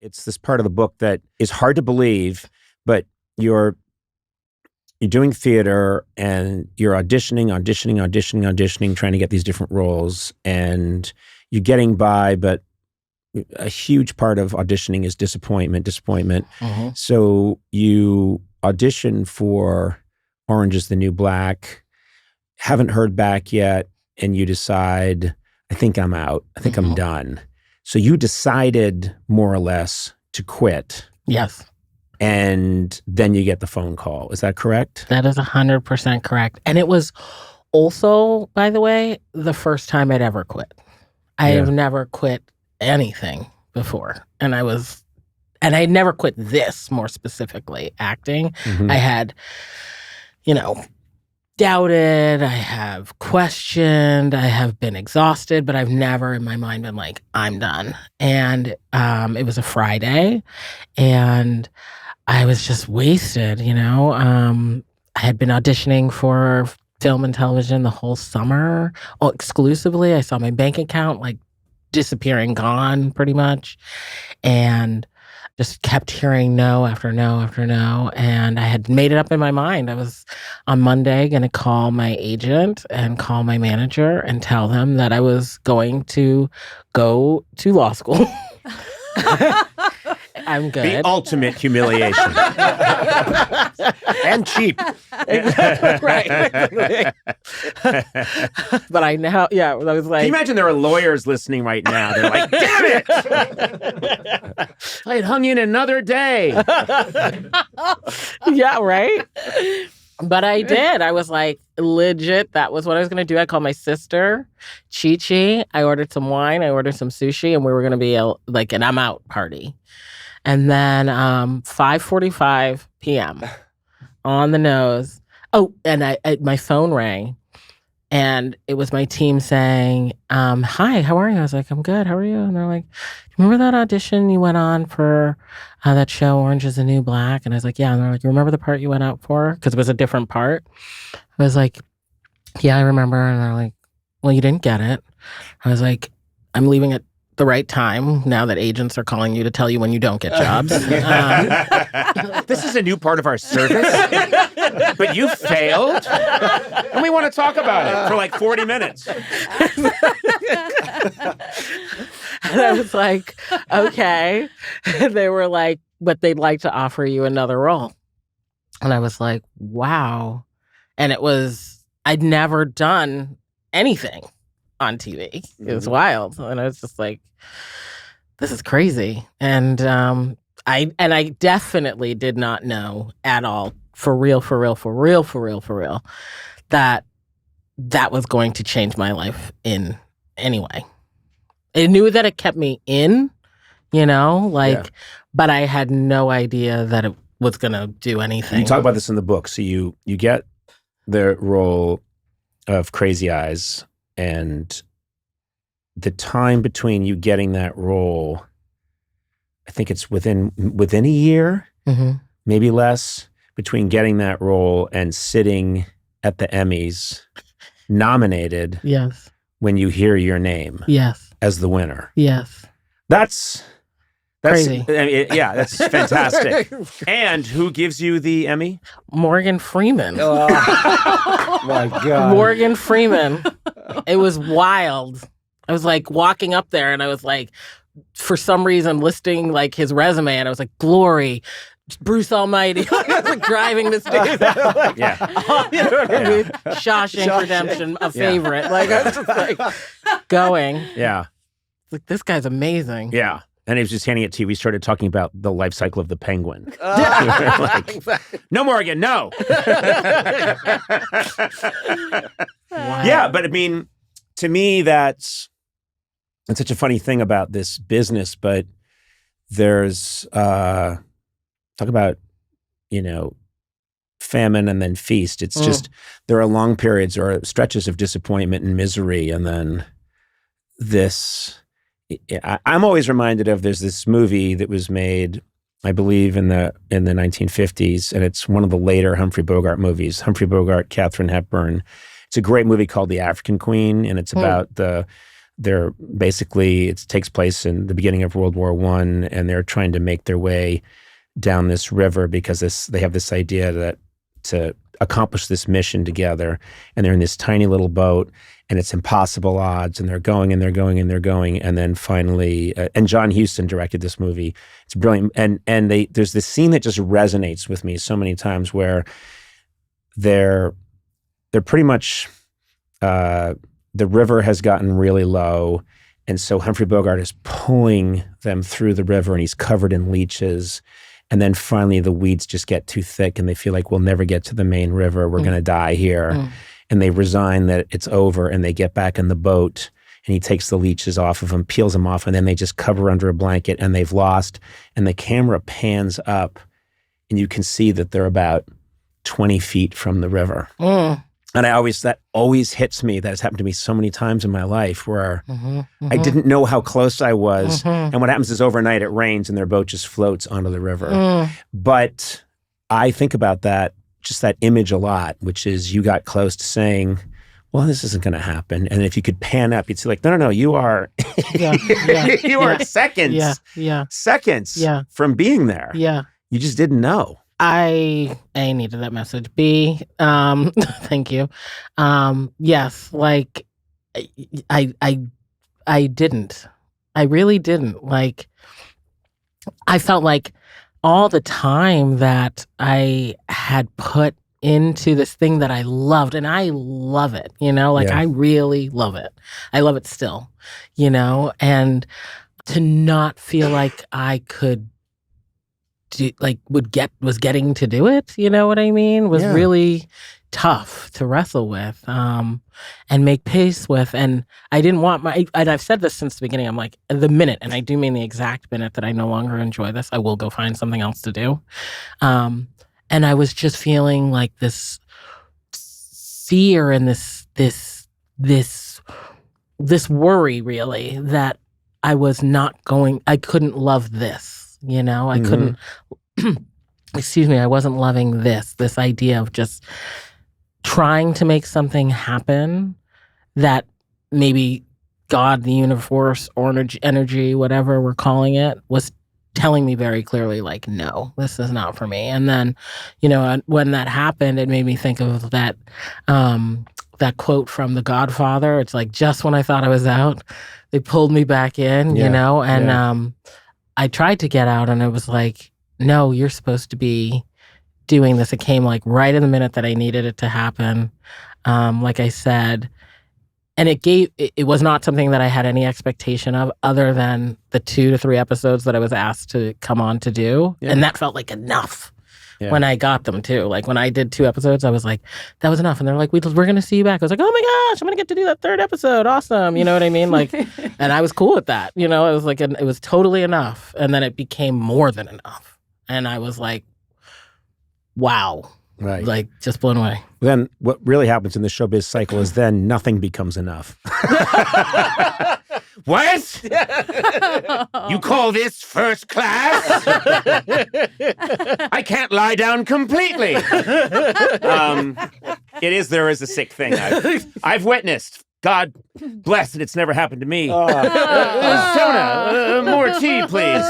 It's this part of the book that is hard to believe, but you're doing theater and you're auditioning, trying to get these different roles, and you're getting by, but a huge part of auditioning is disappointment. Mm-hmm. So you audition for Orange is the New Black, haven't heard back yet, and you decide, I think I'm out. I think I'm done. So you decided more or less to quit. Yes. And then you get the phone call. Is that correct? That is 100% correct. And it was also, by the way, the first time I'd ever quit. I have never quit anything before. And I'd never quit this, more specifically, acting. Mm-hmm. I had, doubted, I have questioned, I have been exhausted, but I've never in my mind been like, I'm done. And it was a Friday, and I was just wasted, I had been auditioning for film and television the whole summer, exclusively. I saw my bank account disappearing, gone pretty much. And just kept hearing no after no after no. And I had made it up in my mind. I was on Monday going to call my agent and call my manager and tell them that I was going to go to law school. I'm good. The ultimate humiliation. And cheap. Right. But I now, I was like... Can you imagine there are lawyers listening right now? They're like, damn it! I had hung in another day. Yeah, right? But I did. I was like, legit, that was what I was going to do. I called my sister, Chi-Chi. I ordered some wine. I ordered some sushi. And we were going to be an I'm out party. And then 5:45 p.m. on the nose. Oh, and my phone rang. And it was my team saying, hi, how are you? I was like, I'm good. How are you? And they're like, remember that audition you went on for that show, Orange is the New Black? And I was like, yeah. And they're like, you remember the part you went out for? Because it was a different part. I was like, yeah, I remember. And they're like, well, you didn't get it. I was like, I'm leaving at the right time now that agents are calling you to tell you when you don't get jobs. This is a new part of our service, but you failed, and we want to talk about it for 40 minutes. And I was like, okay. And they were like, but they'd like to offer you another role. And I was like, wow. And I'd never done anything on TV. It was wild. And I was just like, this is crazy. And I definitely did not know at all, for real, that was going to change my life in any way. I knew that it kept me in, but I had no idea that it was going to do anything. You talk about this in the book. So you get the role of Crazy Eyes, and the time between you getting that role, I think it's within a year, maybe less, between getting that role and sitting at the Emmys nominated. Yes. When you hear your name. Yes. As the winner. Yes. That's crazy. That's fantastic. And who gives you the Emmy? Morgan Freeman. Oh, my God. Morgan Freeman. It was wild. I was walking up there, and I was for some reason listing his resume, and I was like, Glory, Bruce Almighty. I was driving this dude out. You know what I mean? Shawshank Redemption, a favorite. I was just going. Yeah. This guy's amazing. Yeah. And he was just handing it to you. We started talking about the life cycle of the penguin. No, Morgan, no. Wow. Yeah, but I mean, to me, it's such a funny thing about this business, but there's, talk about, famine and then feast. It's just, there are long periods or stretches of disappointment and misery. And then I'm always reminded of, there's this movie that was made, I believe in the 1950s, and it's one of the later Humphrey Bogart movies. Humphrey Bogart, Katharine Hepburn. It's a great movie called The African Queen, and it's about the they're basically, it takes place in the beginning of World War I, and they're trying to make their way down this river because they have this idea that to accomplish this mission together, and they're in this tiny little boat, and it's impossible odds, and they're going and they're going and they're going, and then finally, and John Huston directed this movie. It's brilliant, and there's this scene that just resonates with me so many times where they're pretty much. The river has gotten really low, and so Humphrey Bogart is pulling them through the river, and he's covered in leeches. And then finally the weeds just get too thick, and they feel like we'll never get to the main river. We're going to die here. And they resign that it's over, and they get back in the boat, and he takes the leeches off of them, peels them off, and then they just cover under a blanket, and they've lost. And the camera pans up, and you can see that they're about 20 feet from the river. And that always hits me. That has happened to me so many times in my life where I didn't know how close I was. And what happens is overnight it rains and their boat just floats onto the river. But I think about that, just that image a lot, which is you got close to saying, well, this isn't going to happen. And if you could pan up, you'd see like, no, you are, you are seconds from being there. You just didn't know. A, needed that message. B, thank you. Yes, like I didn't. I really didn't. Like, I felt like all the time that I had put into this thing that I loved, and I love it, I really love it. I love it still, and to not feel like I could was getting to do it, you know what I mean? Was really tough to wrestle with and make peace with. And I didn't want and I've said this since the beginning, I'm like, the minute, and I do mean the exact minute that I no longer enjoy this, I will go find something else to do. And I was just feeling like this fear and this worry really that I couldn't love this. I couldn't, I wasn't loving this idea of just trying to make something happen that maybe God, the universe, or energy, whatever we're calling it, was telling me very clearly, like, no, this is not for me. And then, when that happened, it made me think of that quote from The Godfather. It's like, just when I thought I was out, they pulled me back in, and I tried to get out, and it was like, no, you're supposed to be doing this. It came like right in the minute that I needed it to happen. Like I said, and it was not something that I had any expectation of other than the 2 to 3 episodes that I was asked to come on to do. Yeah. And that felt like enough when I got them too. Like when I did 2 episodes, I was like, that was enough. And they're like, we're going to see you back. I was like, oh my gosh, I'm going to get to do that 3rd episode. Awesome. You know what I mean? Like, and I was cool with that. It was like, it was totally enough. And then it became more than enough. And I was like, wow. Right. Like, just blown away. Then what really happens in the showbiz cycle is then nothing becomes enough. What? You call this first class? I can't lie down completely. There is a sick thing I've witnessed. God bless it, it's never happened to me. Sona, more tea, please.